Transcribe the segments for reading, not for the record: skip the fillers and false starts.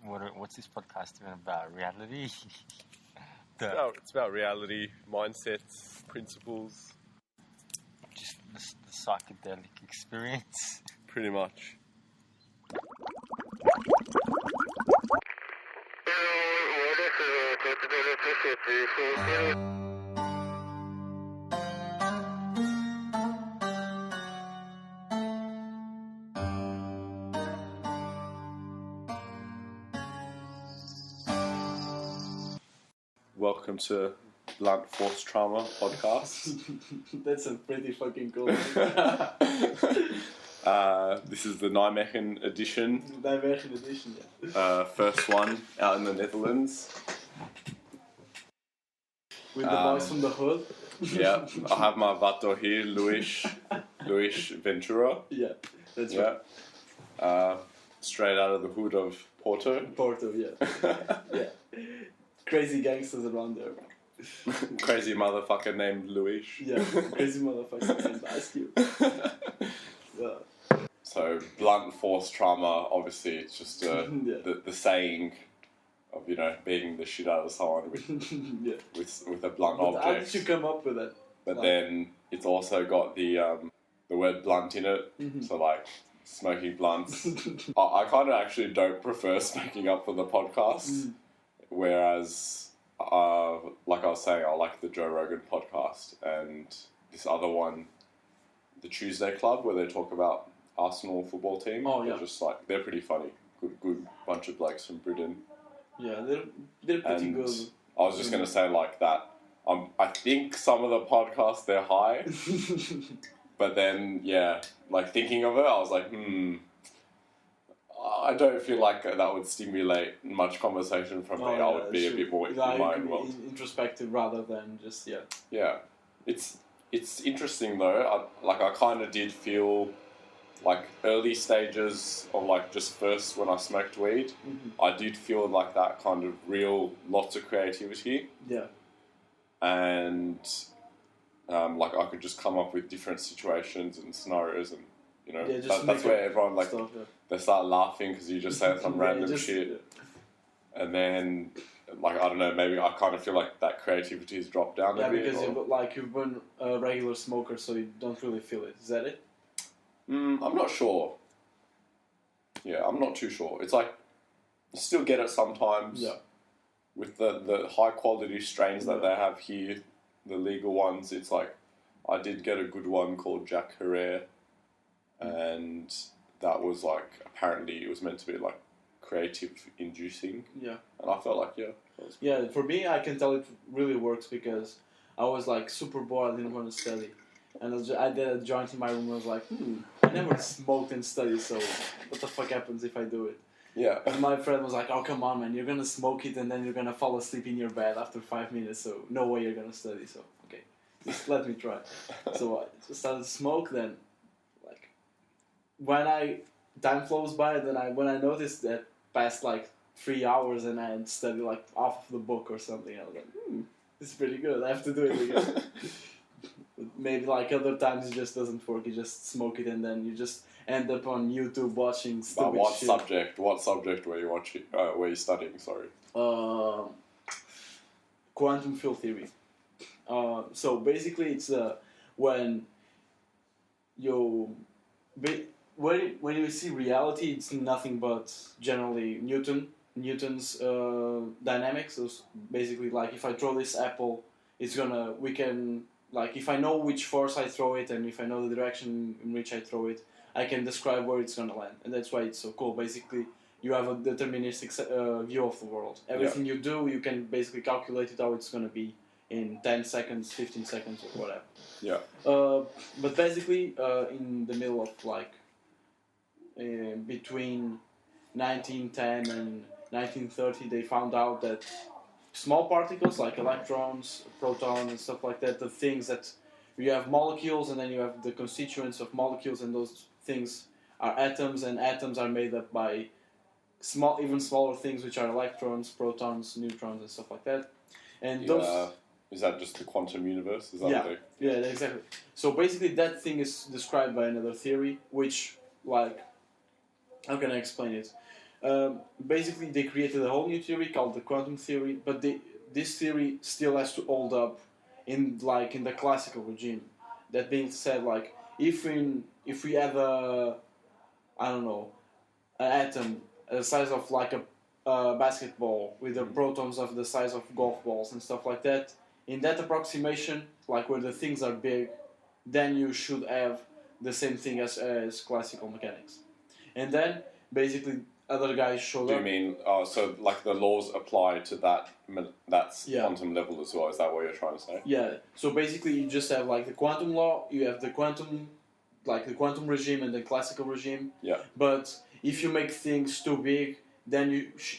What's this podcast even about? Reality? It's about reality, mindsets, principles. Just the psychedelic experience. Pretty much. Welcome to Blunt Force Trauma podcast. That's a pretty fucking cool. This is the Nijmegen edition. Nijmegen edition, yeah. First one out in the Netherlands. With the boys from the hood. Yeah, I have my Vato here, Luis Ventura. Yeah, that's right. Straight out of the hood of Porto. Porto, yeah. Yeah. Crazy gangsters around there. Crazy motherfucker named Luis. Yeah, crazy motherfucker named Ice Cube. Yeah. So, blunt force trauma, obviously, it's just the saying of, beating the shit out of someone with a blunt object. How did you come up with that? But then it's also got the word blunt in it, so like smoking blunts. I kind of actually don't prefer smoking up for the podcast, whereas, like I was saying, I like the Joe Rogan podcast and this other one, the Tuesday Club, where they talk about Arsenal football team. Oh, yeah. They're pretty funny. Good bunch of blokes from Britain. Yeah, they're pretty good. I was just going to say like that. I think some of the podcasts, they're high. But then, like thinking of it, I was like, I don't feel like that would stimulate much conversation from me. I would be a bit more in my own world. Introspective rather than just, Yeah. It's interesting though. I kind of did feel like early stages of like just first when I smoked weed, I did feel like that kind of real lots of creativity. Yeah. And like I could just come up with different situations and scenarios and that's where everyone like stuff, they start laughing because you just say some random shit. Yeah. And then like I don't know, maybe I kind of feel like that creativity has dropped down a bit. Yeah, because you've been a regular smoker, so you don't really feel it. Is that it? I'm not sure. Yeah, I'm not too sure. It's like you still get it sometimes. Yeah. With the high quality strains that they have here, the legal ones, it's like I did get a good one called Jack Herrera, and that was like apparently it was meant to be like creative inducing. Yeah. And I felt like yeah, for me I can tell it really works because I was like super bored, I didn't want to study. And I did a joint in my room and I was like, I never smoked and studied, so what the fuck happens if I do it? Yeah. And my friend was like, oh, come on, man, you're going to smoke it and then you're going to fall asleep in your bed after 5 minutes, so no way you're going to study, so, okay, just let me try. So I just started to smoke, then, like, time flows by, then when I noticed that past, like, 3 hours and I had studied, like, half of the book or something, I was like, this is pretty good, I have to do it again. Maybe like other times it just doesn't work. You just smoke it and then you just end up on YouTube watching stupid shit. What subject were you watching? Were you studying? Sorry. Quantum field theory. So basically, it's when you see reality, it's nothing but generally Newton's dynamics. So basically, like if I throw this apple, like, if I know which force I throw it and if I know the direction in which I throw it, I can describe where it's going to land. And that's why it's so cool. Basically, you have a deterministic view of the world. Everything you do, you can basically calculate it how it's going to be in 10 seconds, 15 seconds, or whatever. Yeah. But basically, in the middle of, like, between 1910 and 1930, they found out that small particles like electrons, protons, and stuff like that, the things that you have molecules and then you have the constituents of molecules, and those things are atoms, and atoms are made up by even smaller things which are electrons, protons, neutrons, and stuff like that. And those. Is that just the quantum universe? Is that yeah, exactly. So basically, that thing is described by another theory, which, like, how can I explain it? Basically, they created a whole new theory called the quantum theory, but this theory still has to hold up in the classical regime. That being said, like if we have I don't know, an atom the size of like a basketball with the protons of the size of golf balls and stuff like that, in that approximation, like where the things are big, then you should have the same thing as classical mechanics. And then basically other guys showed Do up. you mean so like the laws apply to that's Yeah. quantum level as well? Is that what you're trying to say? Yeah. So basically, you just have like the quantum law. You have the quantum regime and the classical regime. Yeah. But if you make things too big, then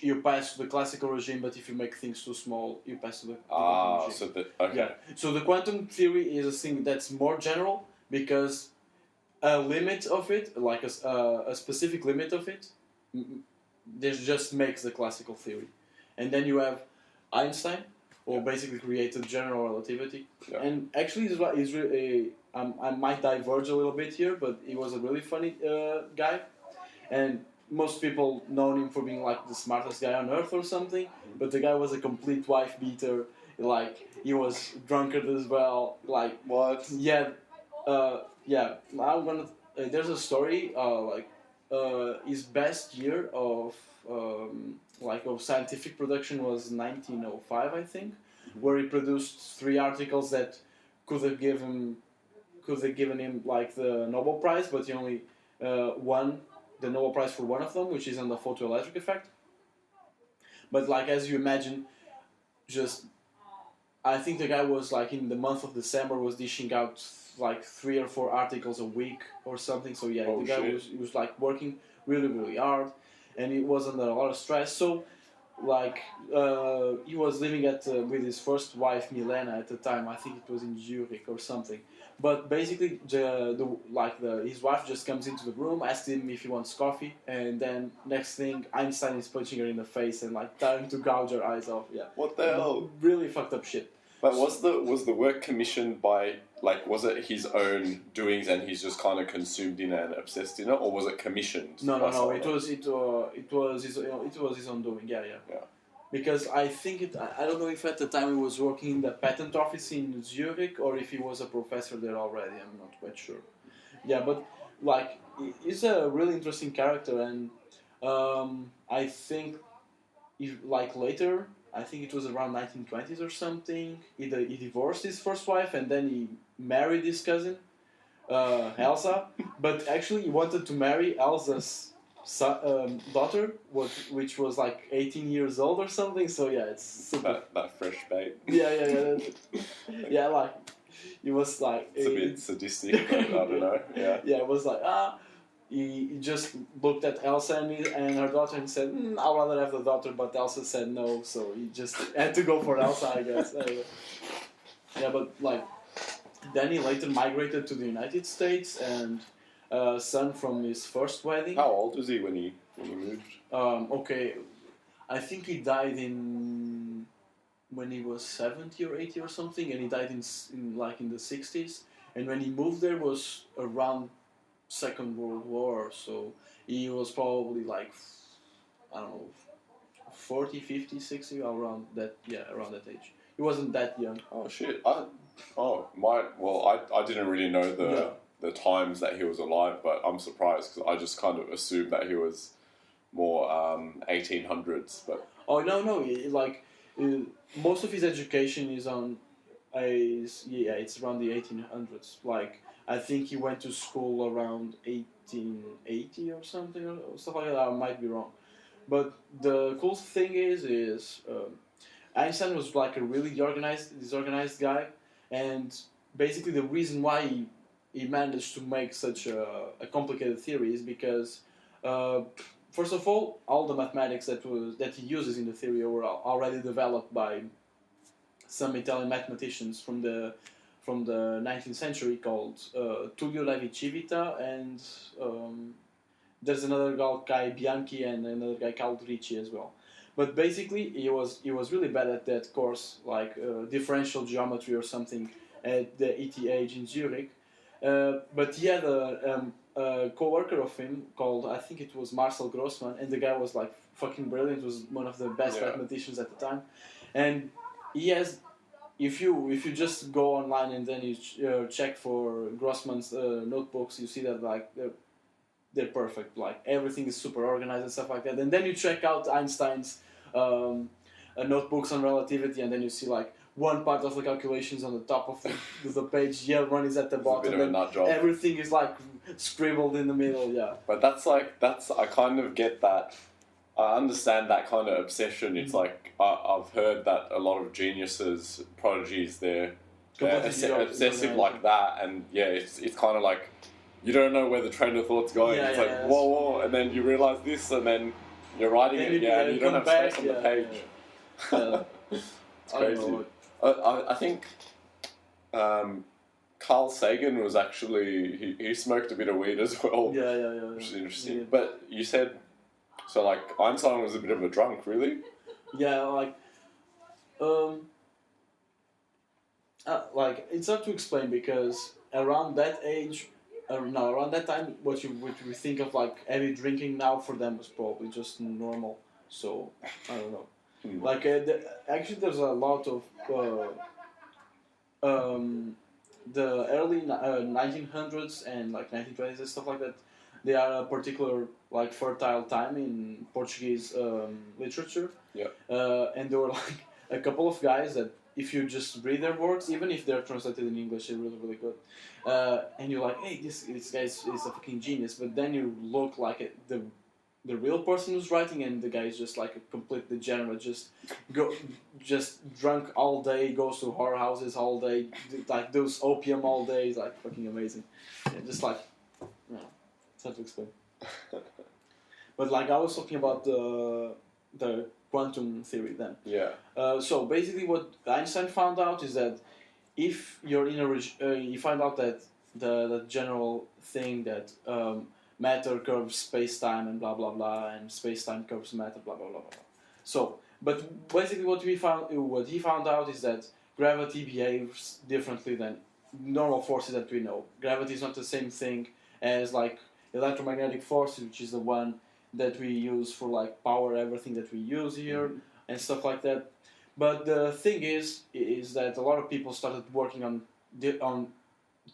you pass to the classical regime. But if you make things too small, you pass to the quantum regime. Okay. Yeah. So the quantum theory is a thing that's more general because a limit of it, like a specific limit of it, this just makes the classical theory. And then you have Einstein, who basically created general relativity. Yeah. And actually, he's really, I might diverge a little bit here, but he was a really funny guy. And most people know him for being like the smartest guy on earth or something. But the guy was a complete wife beater. Like, he was drunkard as well. Like, What? yeah. Yeah. There's a story, his best year of scientific production was 1905, I think, where he produced 3 articles that could have given him like the Nobel Prize, but he only won the Nobel Prize for one of them, which is on the photoelectric effect. But like as you imagine, I think the guy was like in the month of December was dishing out like 3 or 4 articles a week or something. So yeah, the guy was like working really, really hard, and he was under a lot of stress. So like he was living with his first wife Milena at the time. I think it was in Zurich or something. But basically, his wife just comes into the room, asks him if he wants coffee, and then next thing Einstein is punching her in the face and like trying to gouge her eyes off. Yeah. What the hell? Really fucked up shit. But was the work commissioned by, like, was it his own doings and he's just kind of consumed in it and obsessed in it, or was it commissioned? No. It was his own doing. Yeah. Because I think I don't know if at the time he was working in the patent office in Zurich or if he was a professor there already. I'm not quite sure. Yeah, but like he's a really interesting character, and I think later. I think it was around 1920s or something. He divorced his first wife and then he married his cousin, Elsa. But actually, he wanted to marry Elsa's daughter, which was like 18 years old or something. So yeah, it's super. That fresh bait. Yeah. Yeah, like it was like it's a bit sadistic, but I don't know. Yeah. Yeah, it was like He just looked at Elsa and her daughter and said, I'd rather have the daughter, but Elsa said no, so he just had to go for Elsa, I guess. Anyway. Yeah, but like, then he later migrated to the United States, and son from his first wedding. How old was he when he moved? Okay, I think he died when he was 70 or 80 or something, and he died in the 60s, and when he moved there was around Second World War, so he was probably like, I don't know, 40, 50, 60, around that age. He wasn't that young. Oh shit! I didn't really know the times that he was alive, but I'm surprised because I just kind of assumed that he was more 1800s. But no, most of his education is it's around the 1800s. Like, I think he went to school around 1880 or something, or stuff like that. I might be wrong. But the cool thing is Einstein was like a really disorganized guy, and basically the reason why he managed to make such a complicated theory is because, first of all the mathematics that he uses in the theory were already developed by some Italian mathematicians from the 19th century called Tullio Levi-Civita, and there's another guy Bianchi and another guy called Ricci as well. But basically, he was really bad at that course, like differential geometry or something at the ETH in Zurich. But he had a co-worker of him called, I think it was Marcel Grossman, and the guy was like fucking brilliant. Was one of the best mathematicians at the time, and he has. If you just go online and then you check for Grossman's notebooks, you see that like they're perfect. Like everything is super organized and stuff like that. And then you check out Einstein's notebooks on relativity, and then you see like one part of the calculations on the top of the page, the other one is at the bottom. It's a bit of a nut job. Everything is like scribbled in the middle. Yeah. But I kind of get that. I understand that kind of obsession. It's like I've heard that a lot of geniuses, prodigies, they're obsessive like that, and it's kind of like you don't know where the train of thought's going. It's like whoa, and then you realize this, and then you're writing it, and you don't have space on the page. It's crazy. I think Carl Sagan was actually he smoked a bit of weed as well. Which is interesting. Yeah. But you said. So, like, Einstein was a bit of a drunk, really? Yeah, like it's hard to explain because around that age, around that time, what we think of like heavy drinking now for them was probably just normal. So, I don't know. Like, actually, there's a lot of the early 1900s and like 1920s and stuff like that. They are a particular like fertile time in Portuguese literature. Yeah. And there were like a couple of guys that if you just read their works, even if they're translated in English, they're really, really good. And you're like, hey, this guy is a fucking genius. But then you look like the real person who's writing, and the guy is just like a complete degenerate, just drunk all day, goes to whorehouses all day, like does opium all day. It's like fucking amazing. Yeah, just like, you know, it's hard to explain. But like I was talking about the quantum theory then. Yeah. So basically, what Einstein found out is that if you're in you find out that the general thing that matter curves space-time and blah blah blah, and space-time curves matter, blah blah blah blah. So, but basically, what he found out is that gravity behaves differently than normal forces that we know. Gravity is not the same thing as like electromagnetic force, which is the one that we use for like power everything that we use here and stuff like that. But the thing is that a lot of people started working on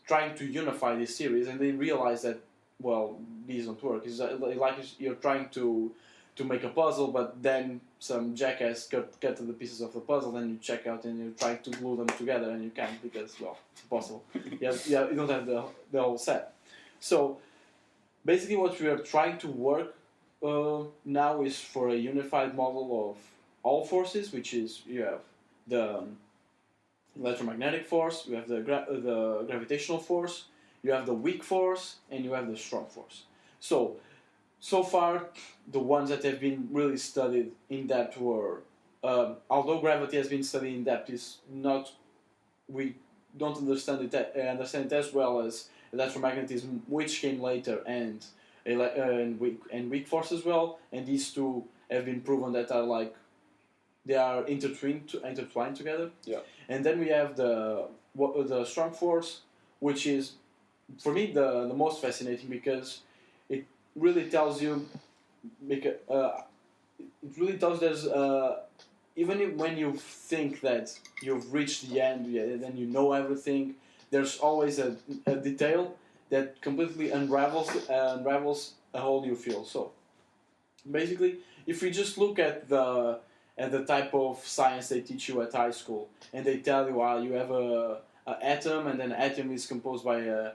trying to unify these theories, and they realized that well, these don't work. It's like you're trying to make a puzzle, but then some jackass cut the pieces of the puzzle, then you check out and you're trying to glue them together, and you can't because well, it's impossible. You don't have the whole set. So basically, what we are trying to work now is for a unified model of all forces, which is you have the electromagnetic force, you have the gravitational force, you have the weak force, and you have the strong force. So far, the ones that have been really studied in depth were, although gravity has been studied in depth, we don't understand it as well as electromagnetism, which came later, and weak force as well. And these two have been proven that they are intertwined together. Yeah. And then we have the strong force, which is for me the most fascinating because it really tells you there's even when you think that you've reached the end, then you know everything, there's always a detail that completely unravels a whole new field. So basically, if we just look at the type of science they teach you at high school, and they tell you you have a atom, and then an atom is composed by a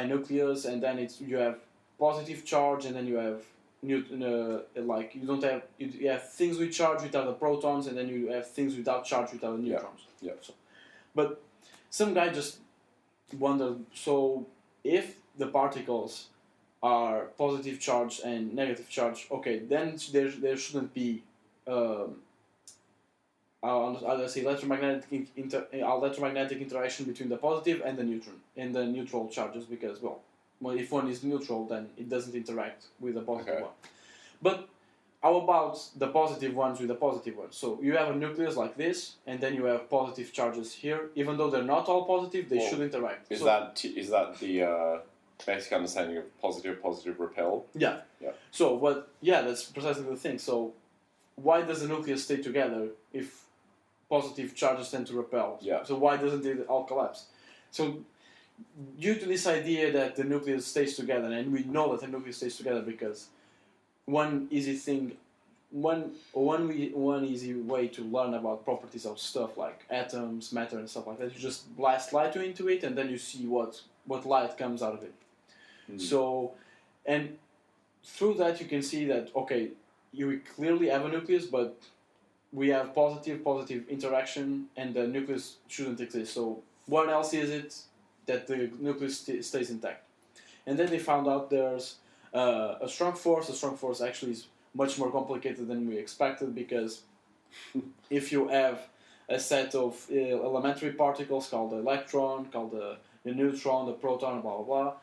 nucleus, and then you have positive charge, and then you have you have things with charge without the protons, and then you have things without charge without the neutrons. Yeah. So, but some guy just wondered, so if the particles are positive charge and negative charge, okay, then there shouldn't be electromagnetic interaction between the positive and the neutron and the neutral charges, because well, if one is neutral, then it doesn't interact with the positive one. But how about the positive ones with the positive ones? So you have a nucleus like this, and then you have positive charges here. Even though they're not all positive, they should interact. Is that basic understanding of positive repel. Yeah. Yeah. So that's precisely the thing. So why does the nucleus stay together if positive charges tend to repel? Yeah. So why doesn't it all collapse? So due to this idea that the nucleus stays together, and we know that the nucleus stays together because one easy way to learn about properties of stuff like atoms, matter, and stuff like that, you just blast light into it, and then you see what light comes out of it. So, and through that you can see that, okay, you clearly have a nucleus, but we have positive interaction, and the nucleus shouldn't exist. So what else is it that the nucleus stays intact? And then they found out there's a strong force. A strong force actually is much more complicated than we expected, because if you have a set of elementary particles called the electron, called the neutron, the proton, blah blah blah,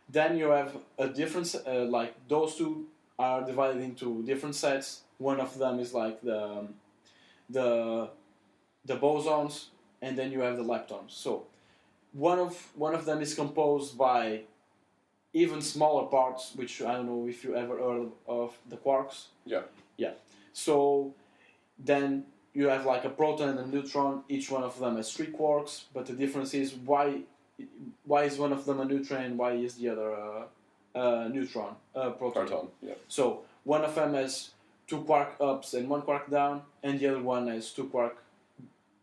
then you have a difference, like those two are divided into different sets. One of them is like the bosons, and then you have the leptons. So one of them is composed by even smaller parts, which I don't know if you ever heard of the quarks. Yeah. Yeah. So then you have like a proton and a neutron. Each one of them has 3 quarks, but the difference is why is one of them a neutron and why is the other neutron, proton. Yeah. So one of them has 2 quark ups and 1 quark down, and the other one has 2 quark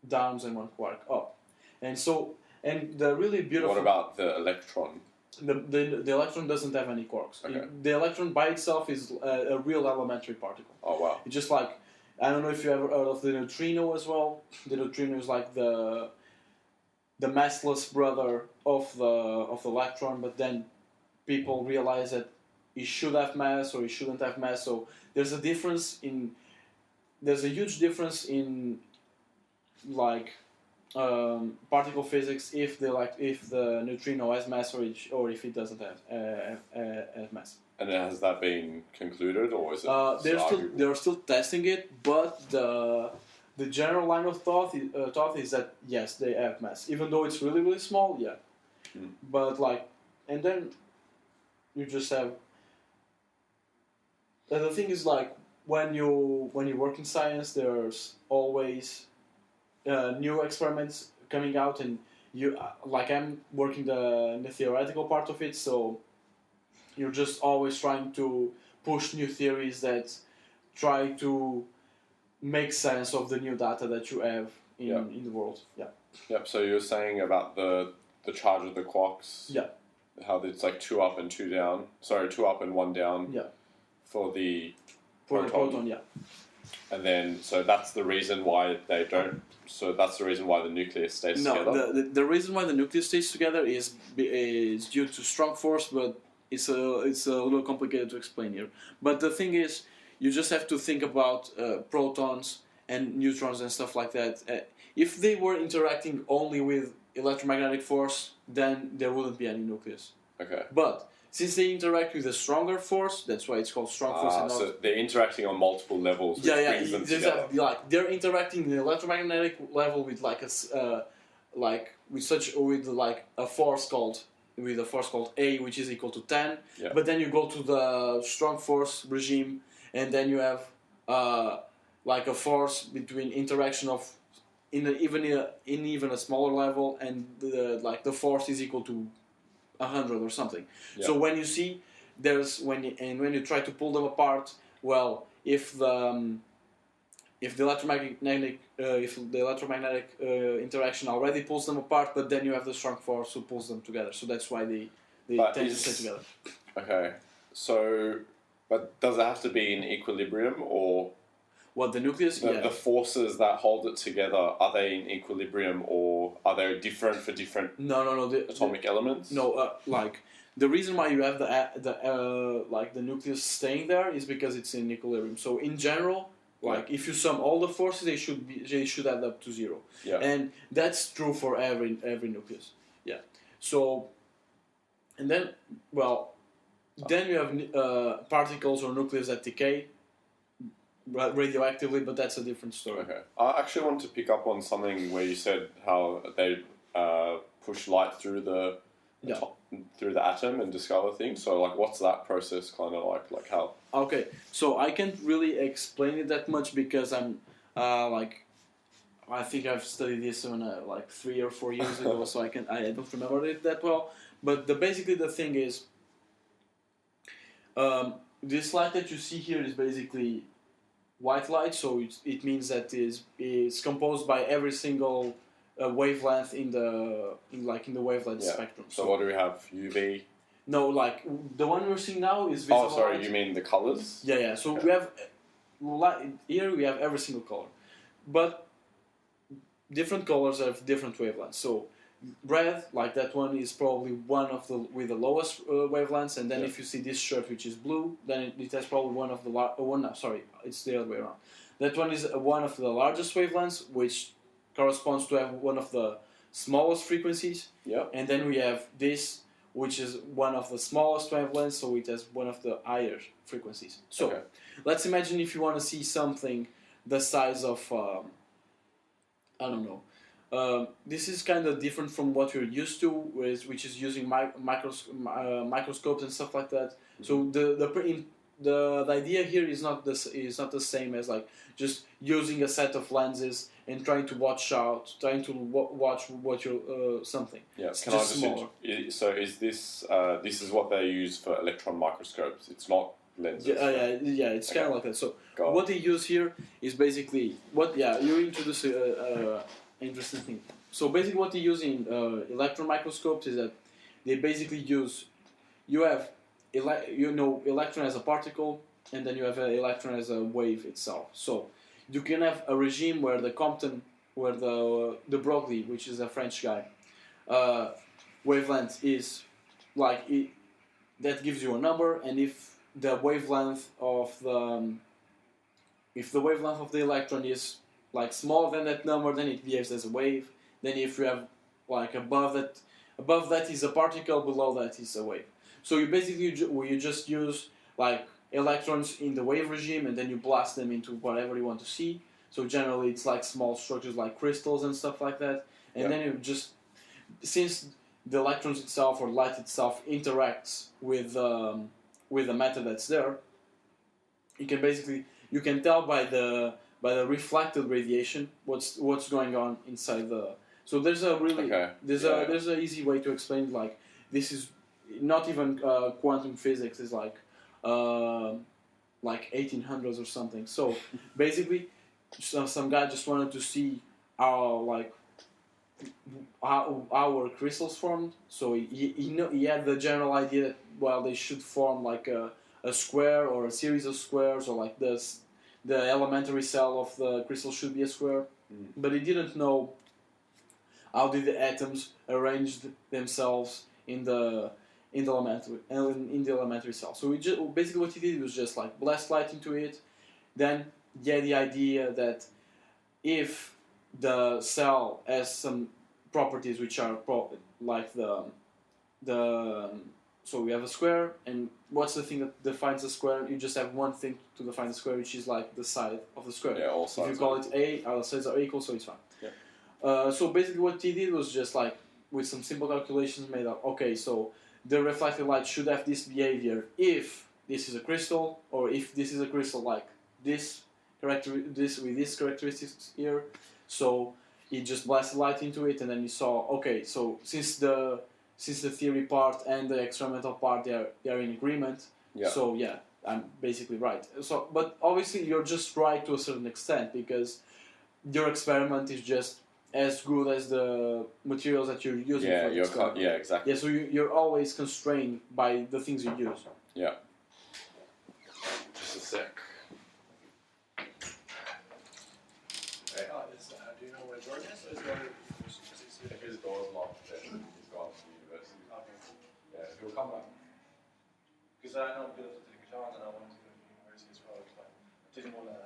downs and 1 quark up. And the really beautiful. What about the electron? The electron doesn't have any quarks. Okay. The electron by itself is a real elementary particle. Oh wow! It's just like, I don't know if you ever heard of the neutrino as well. The neutrino is like the massless brother of the electron, but then people realize that it should have mass or it shouldn't have mass. So there's a huge difference in like particle physics if the neutrino has mass or if it doesn't have mass. And has that been concluded, or is it? They're still testing it, but the general line of thought is that yes, they have mass, even though it's really really small. Yeah, but like, and then you just have. The thing is, like, when you work in science, there's always new experiments coming out, and I'm working in the theoretical part of it, so you're just always trying to push new theories that try to make sense of the new data that you have in the world. Yeah. Yep. So you were saying about the charge of the quarks. Yeah. How it's like 2 up and 2 down. Sorry, 2 up and 1 down. Yeah. For the proton, yeah. And then, so that's the reason why they don't. So that's the reason why the nucleus stays together. No, the reason why the nucleus stays together is due to strong force, but it's a little complicated to explain here. But the thing is, you just have to think about protons and neutrons and stuff like that. If they were interacting only with electromagnetic force, then there wouldn't be any nucleus. Okay. But since they interact with a stronger force, that's why it's called strong force. And so they're interacting on multiple levels, which brings them together. They're interacting in the electromagnetic level with a force called A, which is equal to 10. Yeah. But then you go to the strong force regime, and then you have like a force between interaction of in even a smaller level, and the force is equal to 100 or something. Yeah. So when you see when you try to pull them apart, well, if the electromagnetic interaction already pulls them apart, but then you have the strong force who pulls them together. So that's why they tend to stay together. Okay. So, but does it have to be in equilibrium, or what, the nucleus? The forces that hold it together, are they in equilibrium, or are they different for different atomic elements? No, the reason why you have the nucleus staying there is because it's in equilibrium. So in general, if you sum all the forces, they should add up to 0. Yeah. And that's true for every nucleus. Yeah. So, and then then you have particles or nucleus that decay radioactively, but that's a different story. Okay. I actually want to pick up on something where you said how they push light through the Yeah. through the atom and discover things. So like, what's that process kind of like? Like how? Okay, so I can't really explain it that much because I'm like I think I've studied this on like 3 or 4 years ago, so I don't remember it that well. But basically the thing is, this light that you see here is basically white light, so it means that it's composed by every single wavelength in the wavelength spectrum. So what do we have? UV. No, like the one we're seeing now is visible. Oh, sorry, light. you mean the colors? Yeah. So we have here we have every single color, but different colors have different wavelengths. So red, like that one, is probably one of the with the lowest wavelengths, and then if you see this shirt which is blue, then it has probably one of the it's the other way around. That one is one of the largest wavelengths, which corresponds to have one of the smallest frequencies. Yeah. And then we have this, which is one of the smallest wavelengths, so it has one of the higher frequencies. So let's imagine if you want to see something the size of I don't know. This is kind of different from what you're used to, which is using microscopes and stuff like that. So the idea here is not the same as like just using a set of lenses and trying to watch what you're something. Yeah. It's Can I just just smaller. so is this this is what they use for electron microscopes? It's not lenses. Yeah, it's kind of like that. So what they use here is basically you introduce interesting thing. So basically, what they use in electron microscopes is that they basically use you have electron as a particle, and then you have an electron as a wave itself. So you can have a regime where the the Broglie, which is a French guy, wavelength is like that gives you a number, and if the wavelength of the electron is like smaller than that number, then it behaves as a wave. Then if you have like above that is a particle, below that is a wave. So you basically you just use like electrons in the wave regime, and then you blast them into whatever you want to see. So generally it's like small structures like crystals and stuff like that. And then you just, since the electrons itself or light itself interacts with the matter that's there, you can tell by the reflected radiation what's going on inside the. So there's a really there's a easy way to explain, like this is not even quantum physics, is like 1800s or something. So basically some guy just wanted to see how our crystals formed. So he had the general idea that they should form like a square or a series of squares, or like this. The elementary cell of the crystal should be a square, but he didn't know how did the atoms arrange themselves in the elementary cell. So basically what he did was just like blast light into it. Then he had the idea that if the cell has some properties which are like so we have a square, and what's the thing that defines a square? You just have one thing to define the square, which is like the side of the square. Yeah, all sides. If you call it A, all sides are equal, so it's fine. Yeah. So basically what he did was just like, with some simple calculations made up, okay, so the reflected light should have this behavior if this is a crystal, or if this is a crystal like this with these characteristics here. So he just blasted light into it, and then he saw, okay, so since the theory part and the experimental part they are in agreement. Yeah. So I'm basically right. So, but obviously you're just right to a certain extent, because your experiment is just as good as the materials that you're using for the experiment. Yeah, exactly. Yeah, so you're always constrained by the things you use. Yeah. Just a sec. Hey, do you know where Jordan is? Or is If his door's locked, then he's gone to the university. Okay. Yeah, he'll come back. Because I know because of the guitar, and I wanted to go to university as well. So I didn't want to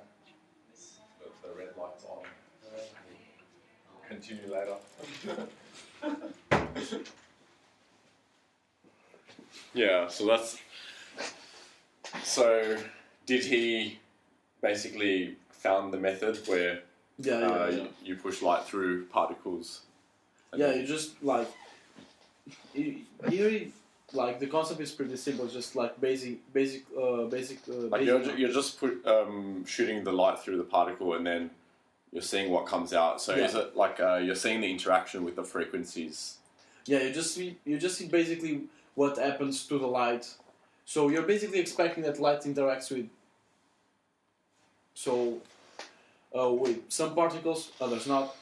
miss. The red light's on. Continue later. Yeah, so did he basically found the method where you push light through particles? Yeah, you just like Here, like the concept is pretty simple, just like basic. Like basic you're just shooting the light through the particle, and then you're seeing what comes out. So Yeah. is it like you're seeing the interaction with the frequencies? Yeah, you just see basically what happens to the light. So you're basically expecting that light interacts with with some particles, others not,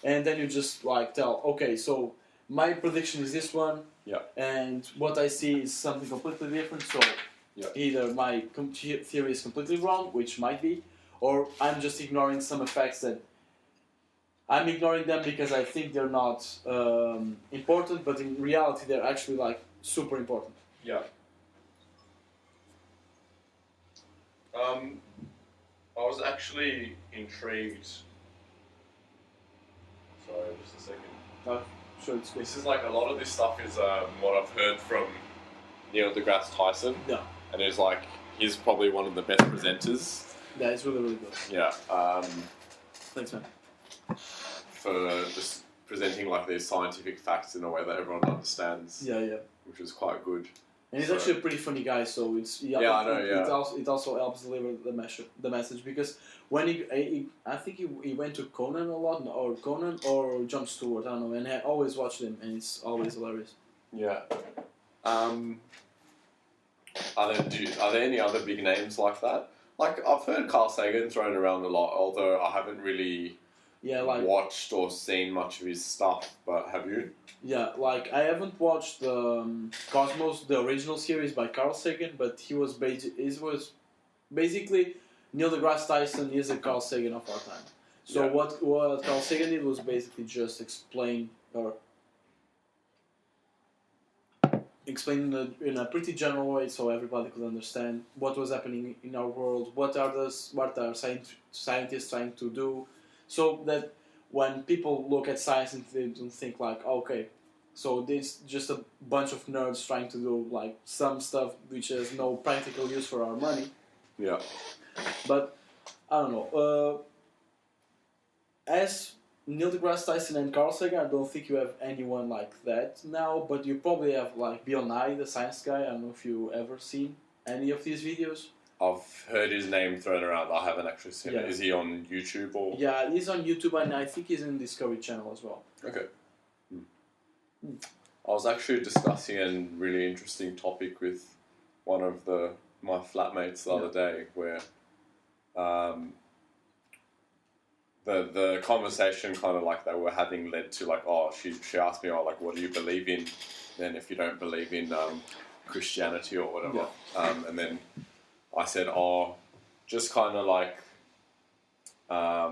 and then you just like tell, okay, so my prediction is this one, Yeah. and what I see is something completely different. So Yeah. either my theory is completely wrong, which might be, or I'm just ignoring some effects that I'm ignoring them because I think they're not important, but in reality they're actually like super important. Yeah. I was actually intrigued. Sorry, just a second. Sure, it's good. This is like a lot of this stuff is what I've heard from Neil deGrasse Tyson. Yeah. And it's like he's probably one of the best presenters. Yeah, it's really, really good. Yeah. Thanks, man. For just presenting like these scientific facts in a way that everyone understands. Yeah, yeah. Which is quite good. And he's actually a pretty funny guy, so it's I know. It also helps deliver the message because when I think he went to Conan a lot, or Conan or Jon Stewart, I don't know, and I always watch him, and it's always hilarious. Yeah. Are there any other big names like that? Like I've heard Carl Sagan thrown around a lot, although I haven't really watched or seen much of his stuff. But have you? Yeah, like I haven't watched Cosmos, the original series by Carl Sagan, but he was basically Neil deGrasse Tyson is a Carl Sagan of our time. So what Carl Sagan did was basically just explain in a pretty general way, so everybody could understand what was happening in our world, what are scientists trying to do, so that when people look at science and they don't think like, okay, so this just a bunch of nerds trying to do like some stuff which has no practical use for our money. Yeah. But I don't know. As Neil deGrasse Tyson and Carl Sagan, I don't think you have anyone like that now, but you probably have like Bill Nye, the science guy. I don't know if you ever seen any of these videos. I've heard his name thrown around. I haven't actually seen it. Is he on YouTube or? Yeah, he's on YouTube, and I think he's in Discovery Channel as well. Okay. I was actually discussing a really interesting topic with one of my flatmates the other day, where the conversation kind of like they were having led to like, she asked me, like, what do you believe in? Then if you don't believe in Christianity or whatever, and then I said, just kind of like, I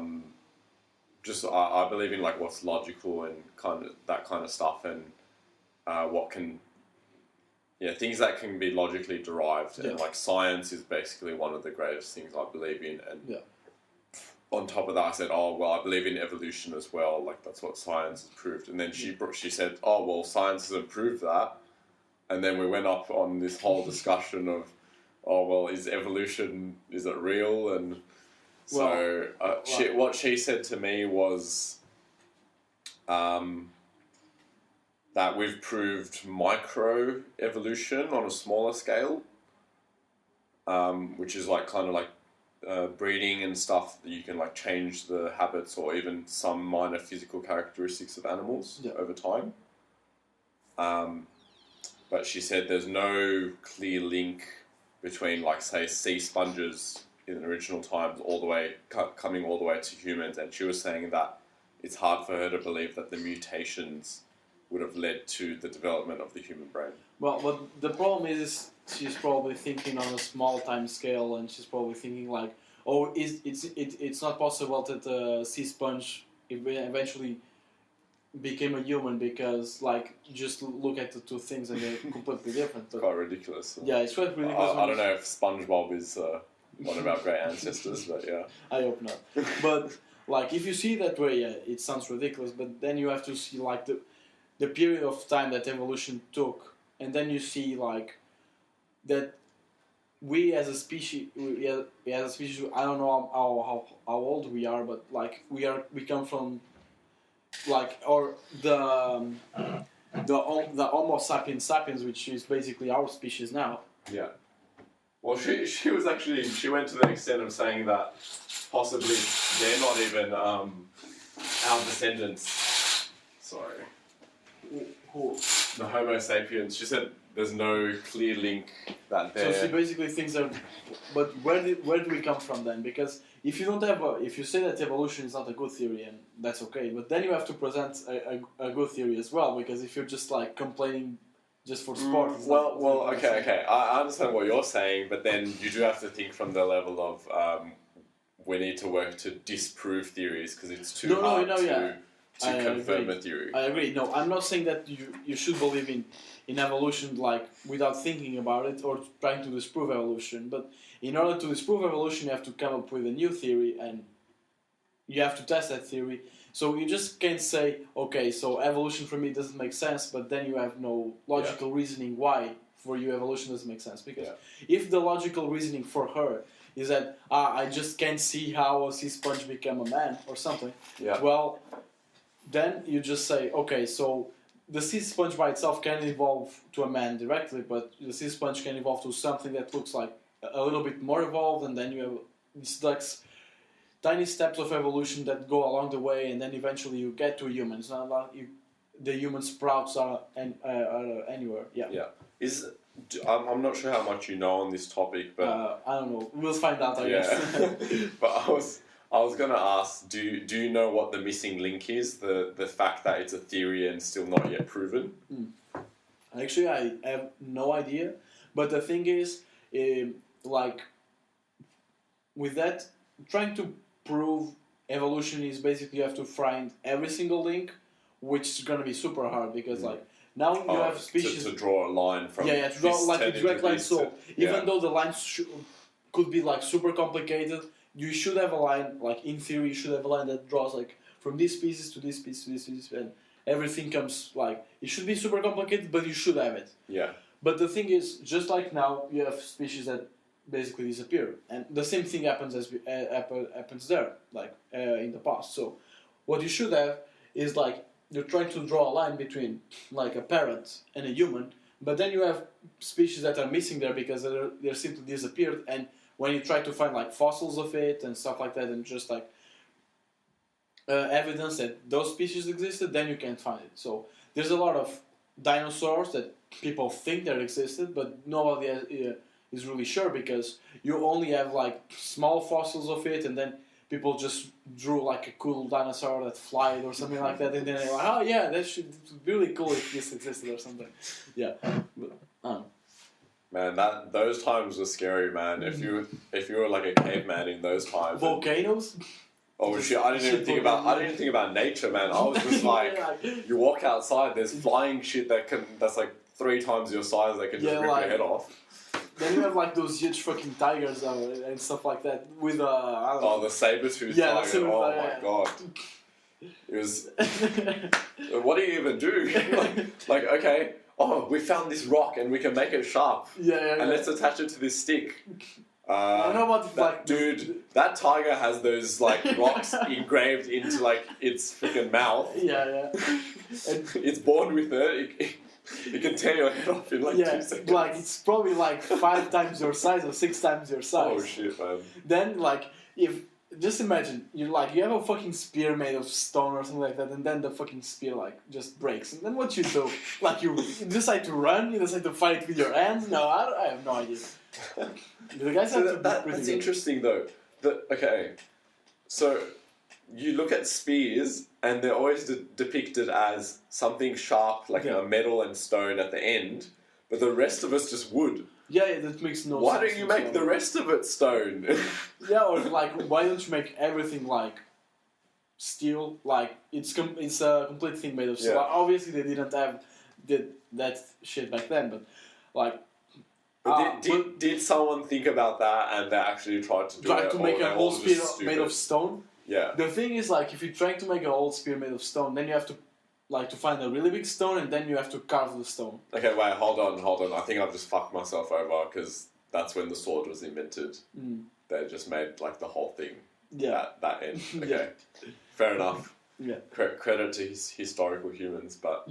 believe in like what's logical and kind of that kind of stuff, and things that can be logically derived, and like science is basically one of the greatest things I believe in. And on top of that, I said, I believe in evolution as well. Like that's what science has proved. And then she said, science hasn't proved that. And then we went up on this whole discussion of, is evolution, is it real? And so what she said to me was that we've proved micro evolution on a smaller scale, which is like kind of like breeding and stuff that you can like change the habits or even some minor physical characteristics of animals over time. But she said there's no clear link between, like, say, sea sponges in original times coming all the way to humans, and she was saying that it's hard for her to believe that the mutations would have led to the development of the human brain. Well, but the problem is she's probably thinking on a small time scale, and she's probably thinking like, it's not possible that a sea sponge eventually became a human, because like just look at the two things and they're completely different. Quite ridiculous. Yeah, it's quite ridiculous. I don't know if SpongeBob is one of our great ancestors, but yeah. I hope not. But like if you see it that way, it sounds ridiculous. But then you have to see like the period of time that evolution took, and then you see like that we as a species, I don't know how old we are, but like we come from like, or the Homo sapiens sapiens, which is basically our species now. Yeah. Well, she was actually, she went to the extent of saying that possibly they're not even our descendants. Sorry. Who? The Homo sapiens. She said there's no clear link that they're... So she basically thinks that, but where do we come from then? Because if you don't have if you say that evolution is not a good theory, and that's okay, but then you have to present a good theory as well, because if you're just like complaining just for sport... Okay. I understand what you're saying, but then you do have to think from the level of we need to work to disprove theories, because it's too hard to confirm a theory. I agree. No, I'm not saying that you should believe in evolution like without thinking about it or trying to disprove evolution. But in order to disprove evolution, you have to come up with a new theory and you have to test that theory. So you just can't say, okay, so evolution for me doesn't make sense, but then you have no logical reasoning why for you evolution doesn't make sense. Because if the logical reasoning for her is that I just can't see how a sea sponge became a man or something, well, then you just say, okay, so the sea sponge by itself can evolve to a man directly, but the sea sponge can evolve to something that looks like a little bit more evolved, and then you have these like tiny steps of evolution that go along the way, and then eventually you get to a human. It's not like the human sprouts are anywhere. I'm not sure how much you know on this topic, but I don't know. We'll find out, I guess. But I was gonna ask, do you know what the missing link is? The fact that it's a theory and still not yet proven? Actually, I have no idea. But the thing is, like, with that, trying to prove evolution is basically you have to find every single link, which is gonna be super hard because like now you have species to draw a line from to draw like a direct line. So even though the lines could be like super complicated, you should have a line, like in theory, you should have a line that draws like from this species to this species to this species, and everything comes like, it should be super complicated, but you should have it. Yeah. But the thing is, just like now, you have species that basically disappear, and the same thing happens happens there, like in the past. So what you should have is like, you're trying to draw a line between like a parrot and a human, but then you have species that are missing there because they're simply disappeared, and when you try to find like fossils of it and stuff like that, and just like evidence that those species existed, then you can't find it. So there's a lot of dinosaurs that people think that existed, but nobody is really sure because you only have like small fossils of it, and then people just drew like a cool dinosaur that flied or something like that, and then they're like, oh yeah, that should be really cool if this existed or something. Yeah. But, man, those times were scary, man. If you were like a caveman in those times. Volcanoes? Oh shit! I didn't even think about nature, man. I was just like, you walk outside, there's flying shit that's like 3 times your size that can just rip your head off. Then you have like those huge fucking tigers and stuff like that with I don't know. The saber-tooth tiger. My god. It was. What do you even do? like okay. Oh, we found this rock and we can make it sharp. And let's attach it to this stick. I know about like dude, that tiger has those like rocks engraved into like its freaking mouth. And it's born with it. It can tear your head off in like 2 seconds. Like it's probably like 5 times your size or 6 times your size. Oh shit, man. Then like just imagine you have a fucking spear made of stone or something like that, and then the fucking spear like just breaks, and then what you do? Like you decide to run, you decide to fight with your hands? No, I have no idea. The guys have to be pretty that's good. interesting though. Okay, so you look at spears and they're always depicted as something sharp, like a metal and stone at the end, but the rest of it's just wood. Yeah, that makes no sense. Why don't you make the rest of it stone? Or like, why don't you make everything like steel? Like it's a complete thing made of steel. Like, obviously, they didn't have that shit back then, but like. But did someone think about that and they actually tried to do it? To make a whole spear made of stone? Yeah. The thing is, like, if you're trying to make a whole spear made of stone, then you have to to find a really big stone, and then you have to carve the stone. Okay, wait, hold on. I think I've just fucked myself over because that's when the sword was invented. They just made like the whole thing. That end. Okay, fair enough. Yeah. Credit to historical humans, but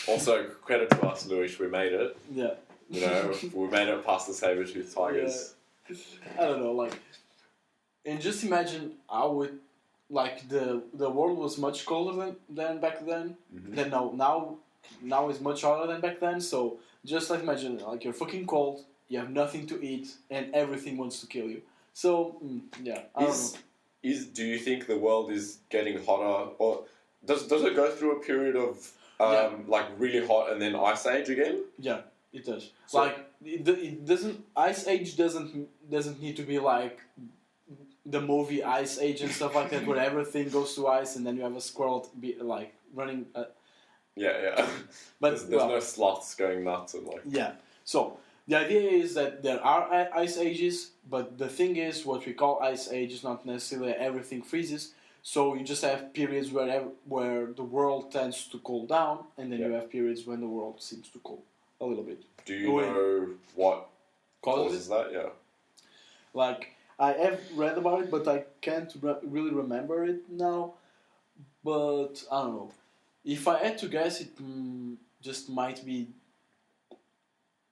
also credit to us, Louis. We made it. Yeah. You know, we made it past the saber-toothed tigers. I don't know, like, and just imagine how it, like, the world was much colder than back then. Mm-hmm. Then now is much hotter than back then. So just like imagine, like, you're fucking cold, you have nothing to eat, and everything wants to kill you. So yeah, I don't know. Do you think the world is getting hotter, or does it go through a period of like really hot and then ice age again? Yeah, it does. So, like it doesn't. Ice age doesn't need to be like the movie Ice Age and stuff like that, where everything goes to ice and then you have a squirrel like running. Yeah. But there's no sloths going nuts and like. Yeah. So the idea is that there are ice ages, but the thing is, what we call ice age is not necessarily everything freezes. So you just have periods where the world tends to cool down, and then you have periods when the world seems to cool a little bit. Do you know what causes that? Yeah. Like, I have read about it, but I can't really remember it now. But I don't know. If I had to guess, it just might be.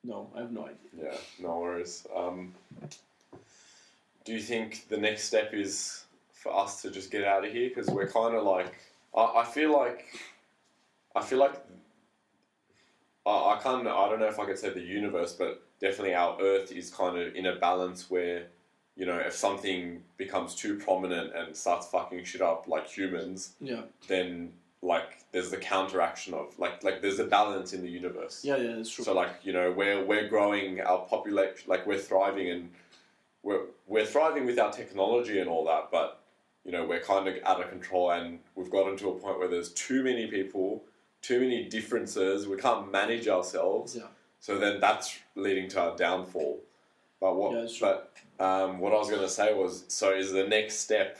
No, I have no idea. Yeah, no worries. Do you think the next step is for us to just get out of here? Because we're kind of like, I feel like I don't know if I could say the universe, but definitely our Earth is kind of in a balance where, you know, if something becomes too prominent and starts fucking shit up like humans, then like there's the counteraction of like there's a balance in the universe. Yeah, that's true. So like, you know, we're growing our population, like we're thriving, and we're thriving with our technology and all that, but you know, we're kind of out of control, and we've gotten to a point where there's too many people, too many differences, we can't manage ourselves. Yeah. So then that's leading to our downfall. But what I was going to say was, so is the next step,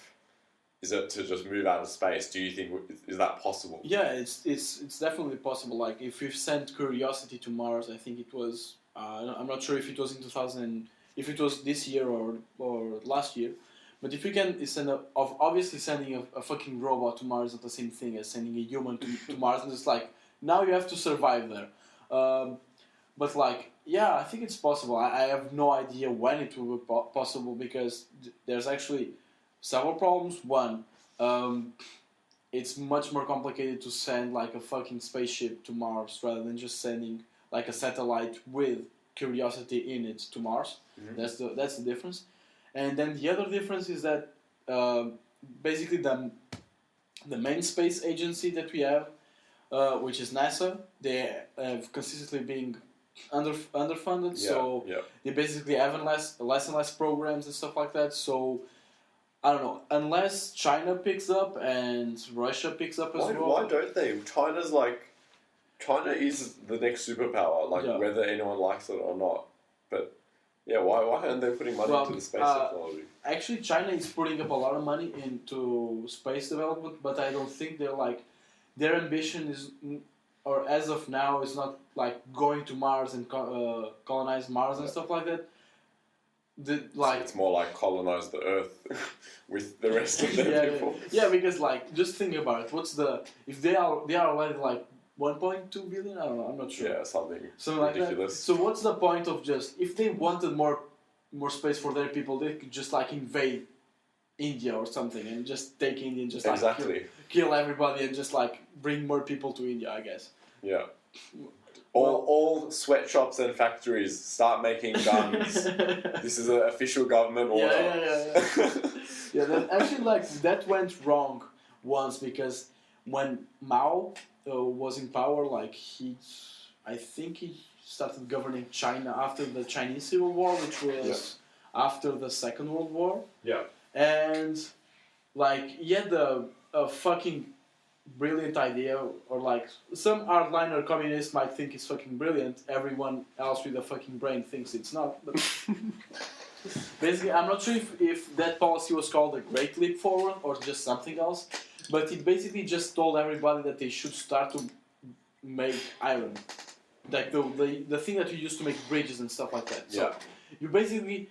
is it to just move out of space? Do you think, is that possible? Yeah, it's definitely possible. Like, if we've sent Curiosity to Mars, I think it was, I'm not sure if it was in 2000, if it was this year or last year, but if we can obviously sending a fucking robot to Mars is not the same thing as sending a human to Mars, and it's like, now you have to survive there. But like, yeah, I think it's possible. I have no idea when it will be possible, because there's actually several problems. One, it's much more complicated to send like a fucking spaceship to Mars rather than just sending like a satellite with Curiosity in it to Mars. Mm-hmm. That's the difference. And then the other difference is that basically the main space agency that we have, which is NASA, they have consistently been underfunded. So they basically have less and less programs and stuff like that. So I don't know, unless China picks up and Russia picks up as well. Why don't they? China is the next superpower, whether anyone likes it or not. But yeah, why aren't they putting money into the space technology? Actually, China is putting up a lot of money into space development, but I don't think their ambition is, or as of now, is not like going to Mars and colonize Mars and stuff like that. It's more like colonize the Earth with the rest of the people. Yeah, because like, just think about it. If they are already like 1.2 billion? I don't know. I'm not sure. Yeah, something ridiculous. Like that. So what's the point of just, if they wanted more space for their people, they could just like invade India or something and just take India and just like kill everybody and just like bring more people to India, I guess. Yeah. All sweatshops and factories start making guns. This is an official government order. Yeah, actually, like, that went wrong once, because when Mao was in power, like, I think he started governing China after the Chinese Civil War, which was after the Second World War. Yeah. And like, he had a fucking brilliant idea, or like, some hardliner communist might think it's fucking brilliant, everyone else with a fucking brain thinks it's not, but basically, I'm not sure if that policy was called a Great Leap Forward or just something else, but it basically just told everybody that they should start to make iron, like the thing that you used to make bridges and stuff like that. So you basically,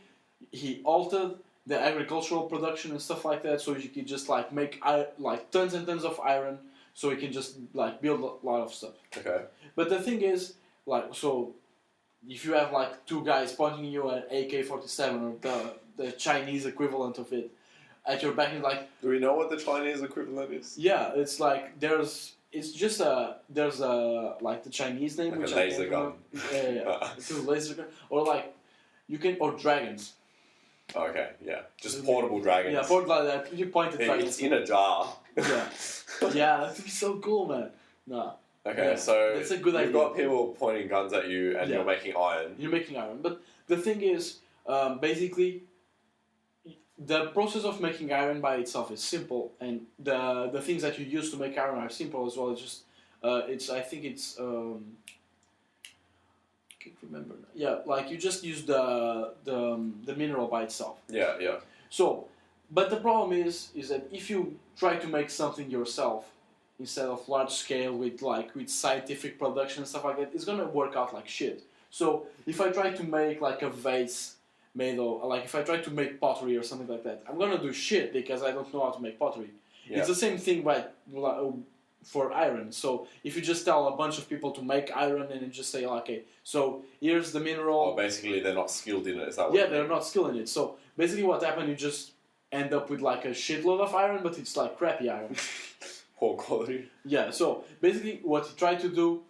he altered the agricultural production and stuff like that. So you can just like make like tons and tons of iron, so you can just like build a lot of stuff. Okay. But the thing is, like, so if you have like two guys pointing you at AK-47 or the Chinese equivalent of it at your back, and like, Do we know what the Chinese equivalent is? yeah, it's like it's just there's a like the Chinese name, Like which a I laser can't gun. remember. Yeah. It's a laser gun, or like you can, or dragons. Oh, okay, yeah. Just portable dragons. Yeah, for like that, you point at dragons. It's in a jar. Yeah, yeah, that would be so cool, man. No. Okay, Yeah, so that's a good you've idea. got people pointing guns at you and Yeah. you're making iron. You're making iron, but the thing is, basically, the process of making iron by itself is simple, and the things that you use to make iron are simple as well. It's just, I think it's, I can't remember. Yeah, like you just use the mineral by itself. Yeah, yeah. So, but the problem is that if you try to make something yourself, instead of large scale with scientific production and stuff like that, it's gonna work out like shit. So if I try to make like a vase made of, like if I try to make pottery or something like that, I'm gonna do shit because I don't know how to make pottery. Yeah. It's the same thing for iron. So if you just tell a bunch of people to make iron and you just say, okay, so here's the mineral. Oh, basically they're not skilled in it, is that what Yeah, you they're mean? not skilled in it. So basically what happened, you just end up with like a shitload of iron, but it's like crappy iron. Poor quality. Yeah, so basically what he tried to do,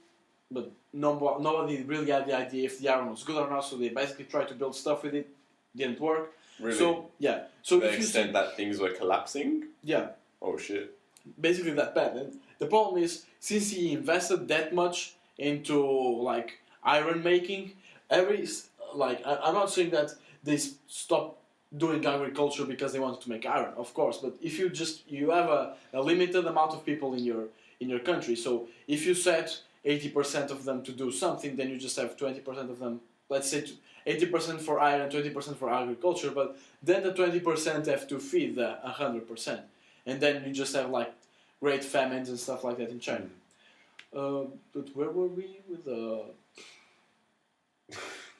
but nobody really had the idea if the iron was good or not, so they basically tried to build stuff with it, didn't work. Really? So, yeah. So To the if you extent see, that things were collapsing? yeah, Oh shit. basically that bad. And the problem is, since he invested that much into like iron making, I'm not saying that they stopped doing agriculture because they wanted to make iron, of course. But if you have a limited amount of people in your country, so if you set 80% of them to do something, then you just have 20% of them. Let's say 80% for iron, 20% for agriculture, but then the 20% have to feed the 100%, and then you just have like great famines and stuff like that in China. But where were we with the?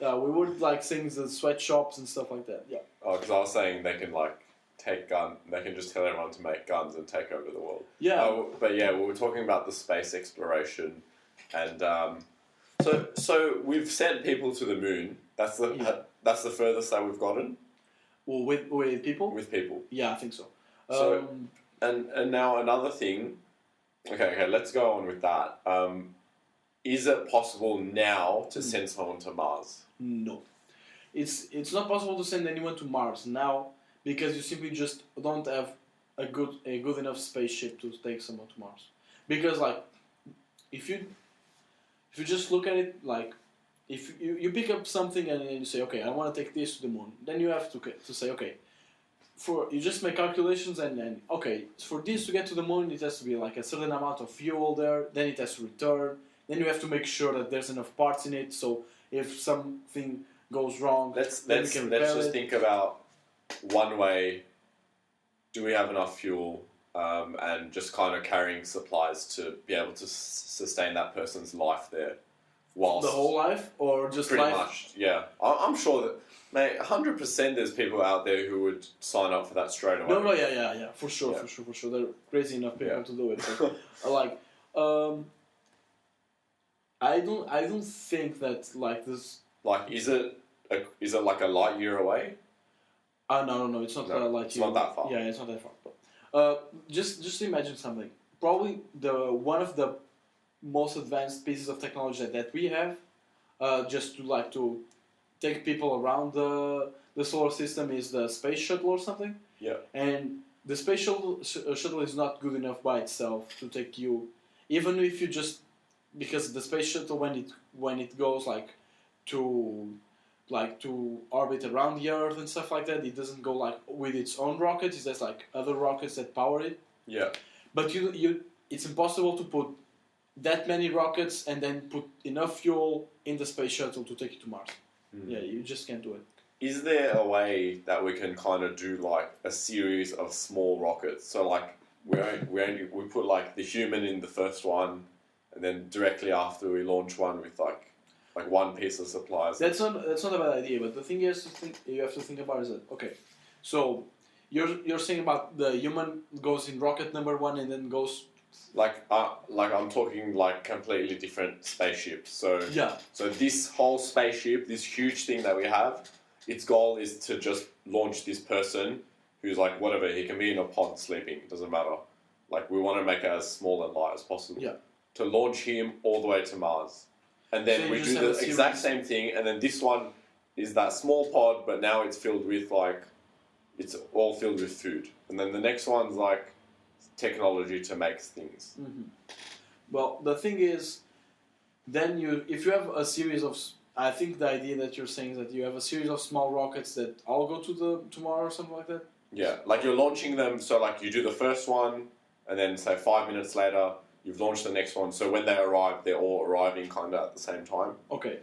We were like saying the sweatshops and stuff like that. Yeah. Oh, because I was saying they can like they can just tell everyone to make guns and take over the world. Yeah. But yeah, we were talking about the space exploration, and so we've sent people to the moon. That's the furthest that we've gotten. Well, with people. With people. Yeah, I think so. So and now another thing. Okay, let's go on with that. Is it possible now to send someone to Mars? No, it's not possible to send anyone to Mars now because you simply just don't have a good enough spaceship to take someone to Mars. Because like, if you just look at it like, if you pick up something and then you say, okay, I want to take this to the moon, then you have to say, okay, you just make calculations and then, okay, for this to get to the moon, it has to be like a certain amount of fuel there, then it has to return, then you have to make sure that there's enough parts in it, so if something goes wrong, Let's then you can repair just it. think about one way. Do we have enough fuel, and just kind of carrying supplies to be able to sustain that person's life there, whilst The whole life, or just pretty life? much, yeah. I'm sure that, mate, 100% there's people out there who would sign up for that straight away. No, yeah, for sure, Yeah. for sure. They're crazy enough people Yeah. to do it. But, I don't think that like this. Like, is it like a light year away? No, it's not No, like it's not that far. Yeah, it's not that far. But, just imagine something. Probably one of the most advanced pieces of technology that we have, just to take people around the solar system, is the space shuttle or something. Yeah. And the space shuttle is not good enough by itself to take you, even if you just, because the space shuttle when it goes to orbit around the Earth and stuff like that, it doesn't go like with its own rockets. It has like other rockets that power it. Yeah. But it's impossible to put that many rockets and then put enough fuel in the space shuttle to take it to Mars. Yeah, you just can't do it. Is there a way that we can kind of do like a series of small rockets? So like we put like the human in the first one, and then directly after we launch one with like one piece of supplies. That's not a bad idea. But the thing you have to think about is that, okay, So you're saying about the human goes in rocket number 1 and then goes. Like I'm talking like completely different spaceships. So Yeah. So this whole spaceship, this huge thing that we have, its goal is to just launch this person who's like whatever. He can be in a pod sleeping. It doesn't matter. Like we want to make it as small and light as possible. Yeah. To launch him all the way to Mars, and then So we you do just have the a exact series. same thing. And then this one is that small pod, but now it's filled with like, it's all filled with food. And then the next one's like technology to make things. Mm-hmm. Well, the thing is, then if you have a series of, I think the idea that you're saying is that you have a series of small rockets that all go to Mars or something like that. Yeah, like you're launching them. So like you do the first one, and then say 5 minutes later, you've launched the next one. So when they arrive, they're all arriving kind of at the same time. Okay,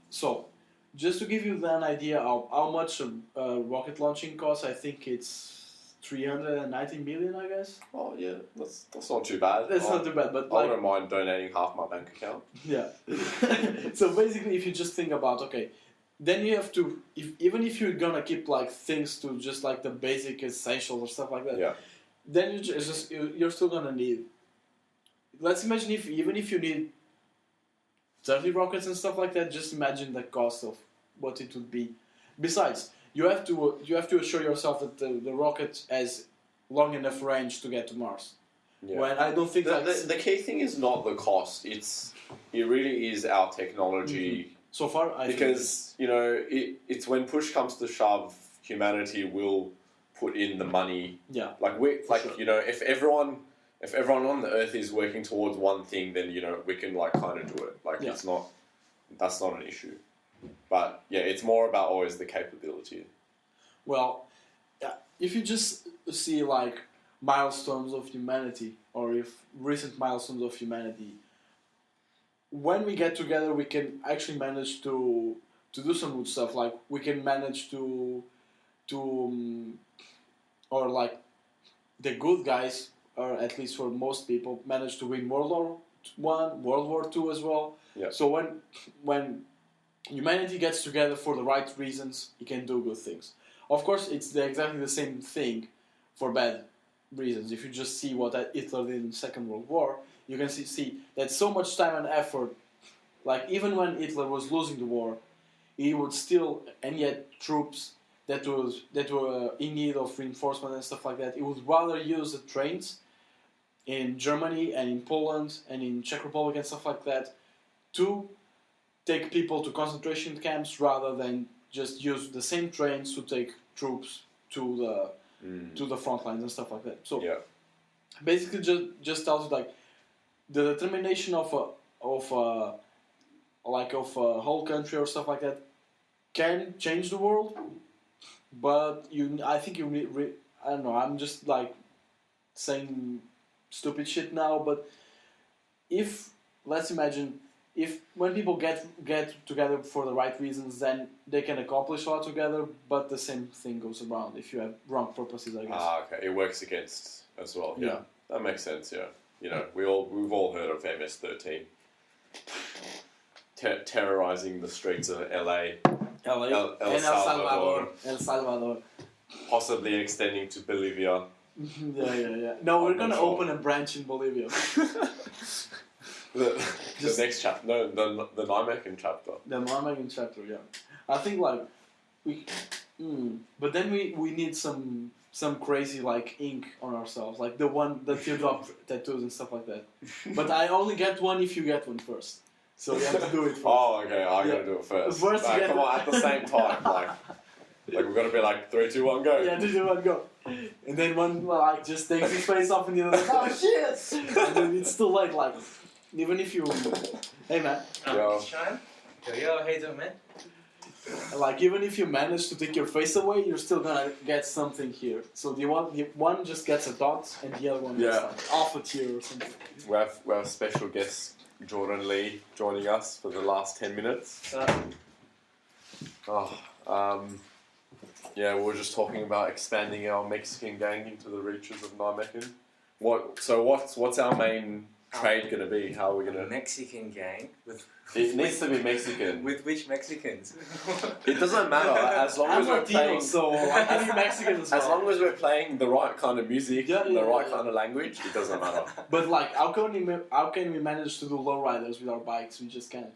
so just to give you an idea of how much rocket launching costs, I think it's 390 million, I guess. Oh yeah, that's not too bad. That's not too bad, but I like, wouldn't mind donating half my bank account. yeah. So basically, if you just think about, okay, then you have to, even if you're gonna keep like things to just like the basic essentials or stuff like that, Yeah. then you're still gonna need. Let's imagine even if you need 30 rockets and stuff like that, just imagine the cost of what it would be. Besides, you have to assure yourself that the rocket has long enough range to get to Mars. Yeah. When I don't think The key thing is not the cost. It really is our technology. so far, I think Because it's when push comes to shove, humanity will put in the money. yeah. Sure. If everyone on the earth is working towards one thing, then we can like kind of do it. Like Yeah. that's not an issue. But yeah, it's more about always the capability. Well, yeah, if you just see like milestones of humanity, or if recent milestones of humanity, when we get together, we can actually manage to do some good stuff. Like we can manage to or like the good guys, or at least for most people, manage to win World War One, World War Two as well. Yeah. So when humanity gets together for the right reasons, it can do good things. Of course, it's exactly the same thing for bad reasons. If you just see what Hitler did in the Second World War, you can see that so much time and effort, like even when Hitler was losing the war, he would still, and yet troops that were in need of reinforcement and stuff like that, he would rather use the trains in Germany and in Poland and in Czech Republic and stuff like that to take people to concentration camps rather than just use the same trains to take troops to the front lines and stuff like that. So Yeah. basically, just tells you like the determination of a whole country or stuff like that can change the world, but I think I don't know. I'm just like saying stupid shit now, but let's imagine. If when people get together for the right reasons, then they can accomplish a lot together. But the same thing goes around if you have wrong purposes, I guess. Okay. It works against as well. Yeah. Yeah, that makes sense. Yeah, we've all heard of MS-13 terrorizing the streets of LA, LA El and Salvador. El Salvador. possibly extending to Bolivia. Yeah. No, we're I'm gonna not sure. open a branch in Bolivia. The next chapter, no, the Nijmegen chapter. The Nijmegen chapter, yeah. I think like but then we need some crazy like ink on ourselves, like the teardrop tattoos and stuff like that. But I only get one if you get one first, so you have to do it first. Oh, okay. I gotta do it first. First you get come on, at the same time, like we've got to be like 3, 2, 1, go. Yeah, 3, 2, 1, go. And then one like just takes his face off, and the other like, oh shit! And then it's still like even if you, hey man, Yo. Sean? Yo, how you doing, man? like even if you manage to take your face away, you're still gonna get something here. So the one just gets a dot, and the other one gets Yeah. like half a tear or something. We have special guest Jordan Lee joining us for the last 10 minutes. Yeah, we were just talking about expanding our Mexican gang into the reaches of Nijmegen. What's our main trade going to be? How are we going to... Mexican gang with It needs to be Mexican. with which Mexicans? It doesn't matter as long I'm as we're Latino, playing. so I can be Mexican as well. As long as we're playing the right kind of music, Yeah, the yeah, right yeah. kind of language, it doesn't matter. But like, how can we manage to do lowriders with our bikes? We just can't.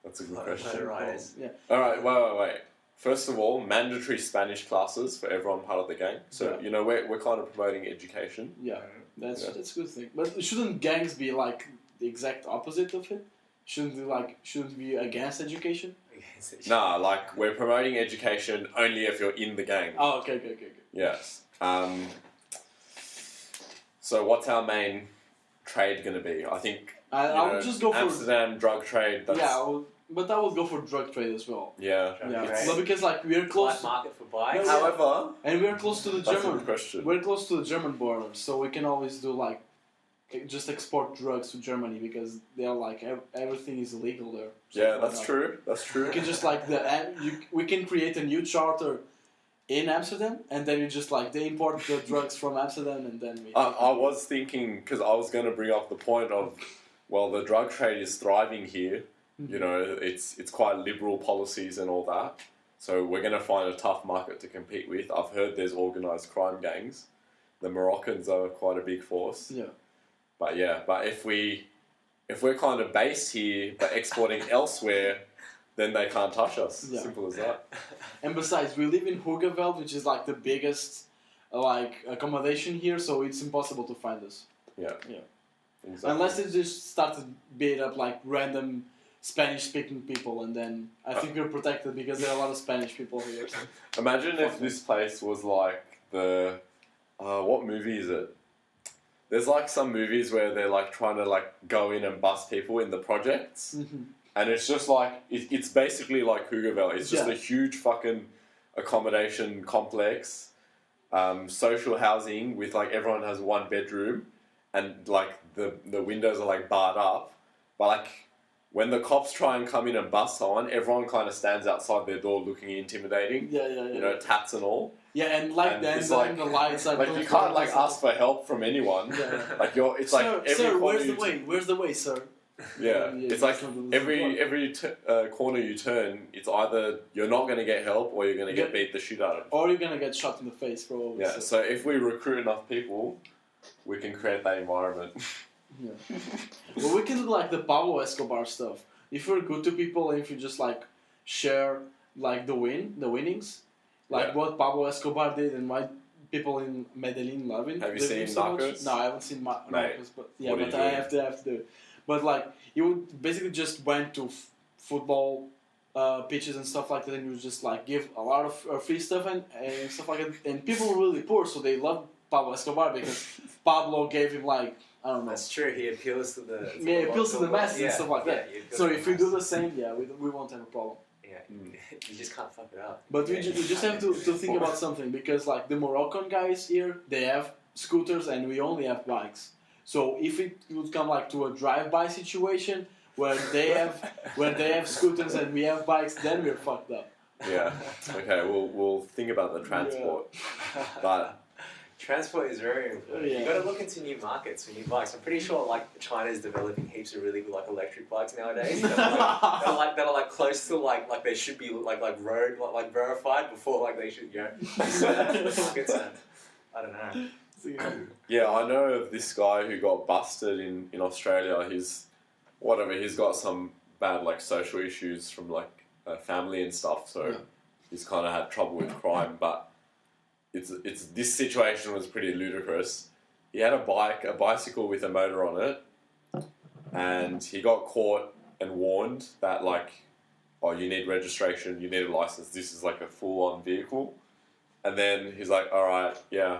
That's a good Low question. riders. Yeah. All right, wait. First of all, mandatory Spanish classes for everyone part of the gang. So Yeah. we're kind of promoting education. Yeah, that's Yeah. a good thing. But shouldn't gangs be like the exact opposite of it? Shouldn't be against education? Nah, like we're promoting education only if you're in the gang. Oh, okay. Yes. So what's our main trade going to be? I think I'll just go for Amsterdam drug trade. That's, but I would go for drug trade as well. yeah. Yeah, Right. but because like we're close, Black market for bikes. No, However, and we're close to the that's a German. good question. We're close to the German border, so we can always do like just export drugs to Germany because they're like everything is illegal there. So Yeah, why that's not? true. That's true. We can just like we can create a new charter in Amsterdam, and then you just like they import the drugs from Amsterdam, and then we. I was thinking because I was going to bring up the point of, well, the drug trade is thriving here. You know, it's quite liberal policies and all that. So we're going to find a tough market to compete with. I've heard there's organised crime gangs. The Moroccans are quite a big force. Yeah. But if we're kind of based here but exporting elsewhere, then they can't touch us. Yeah. Simple as that. And besides, we live in Hoogeveld, which is like the biggest like accommodation here, so it's impossible to find us. Yeah. Yeah. Exactly. Unless they just start to beat up like random Spanish-speaking people, and then I think we're protected because there are a lot of Spanish people here. Imagine if this place was like the what movie is it? There's like some movies where they're like trying to like go in and bust people in the projects, and it's just like it's basically like Hoogeveld. It's just a huge fucking accommodation complex, social housing with like everyone has one bedroom, and like the windows are like barred up, but like when the cops try and come in and bust someone, everyone kind of stands outside their door looking intimidating. Yeah. You know, tats and all. Yeah, and like And then it's like- the lights are Like you can't like ask for help from anyone. Yeah. Like it's Sir, like every sir, corner where's you the way? Where's the way, sir? Yeah, Yeah, it's like it's not- every corner you turn, it's either you're not going to get help or you're going to get beat the shit out of. Or you're gonna get shot in the face, probably. Yeah, so if we recruit enough people, we can create that environment. Yeah. Well, we can do like the Pablo Escobar stuff. If you're good to people and if you just like share like the winnings, like Yeah. what Pablo Escobar did and why people in Medellin love him. Have you love seen him so much. Narcos? No, I haven't seen Mate, Narcos, but yeah, what are but you I doing? have to do it. But like you basically just went to football pitches and stuff like that, and you just like give a lot of free stuff and stuff like that. And people were really poor, so they loved Pablo Escobar because Pablo gave him like. I don't know. That's true. He appeals to the. Yeah, it appeals to the masses and Yeah, stuff like that. yeah, he appeals So to if the we do the masses. same, we won't have a problem. Yeah, you just can't fuck it up. But yeah. we just have to think about something because like the Moroccan guys here, they have scooters and we only have bikes. So if it would come like to a drive-by situation where they have scooters and we have bikes, then we're fucked up. Yeah. Okay. We'll think about the transport, but Transport is very important. Yeah. You got to look into new markets for new bikes. I'm pretty sure like China's developing heaps of really good like electric bikes nowadays that are like close to like they should be like road like verified before like they should markets. And I don't know. yeah, I know of this guy who got busted in Australia. He's got some bad like social issues from like family and stuff. So he's kind of had trouble with crime, but. It's this situation was pretty ludicrous. He had a bicycle with a motor on it, and he got caught and warned that like, oh, you need registration, you need a license. This is like a full-on vehicle. And then he's like, all right, yeah.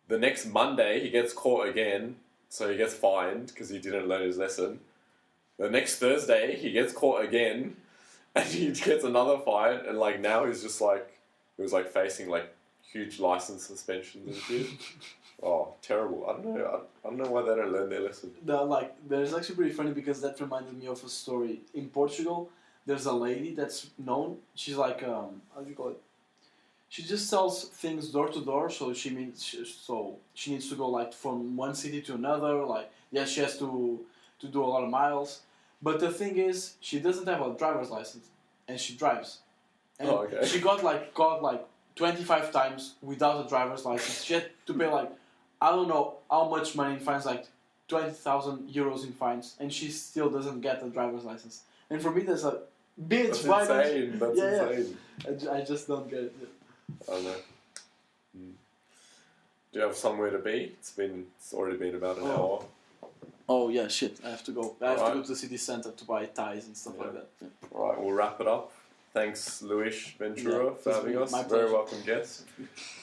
The next Monday he gets caught again, so he gets fined because he didn't learn his lesson. The next Thursday he gets caught again, and he gets another fine. And like now he's just like he was like facing like. Huge license suspensions and shit. Oh, terrible. I don't know why they don't learn their lesson. There's actually pretty funny because that reminded me of a story. In Portugal, there's a lady that's known. She's like, how do you call it? She just sells things door to door, so she needs to go like from one city to another. Like she has to do a lot of miles. But the thing is, she doesn't have a driver's license, and she drives. And she got like 25 times without a driver's license. She had to pay like I don't know how much money in fines, like 20,000 euros in fines, and she still doesn't get a driver's license. And for me, that's like, bitch, why insane. don't you? That's insane. I just don't get it. I don't know. Do you have somewhere to be? It's already been about an hour. Oh yeah, shit! I have to go. I have to go to the city center to buy ties and stuff like that. Yeah. All right, we'll wrap it up. Thanks, Luis Ventura, for having us. My Very pleasure. welcome guest.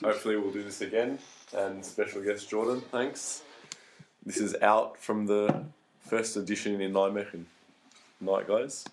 Hopefully, we'll do this again. And special guest Jordan. Thanks. This is out from the first edition in Nijmegen. Night, guys.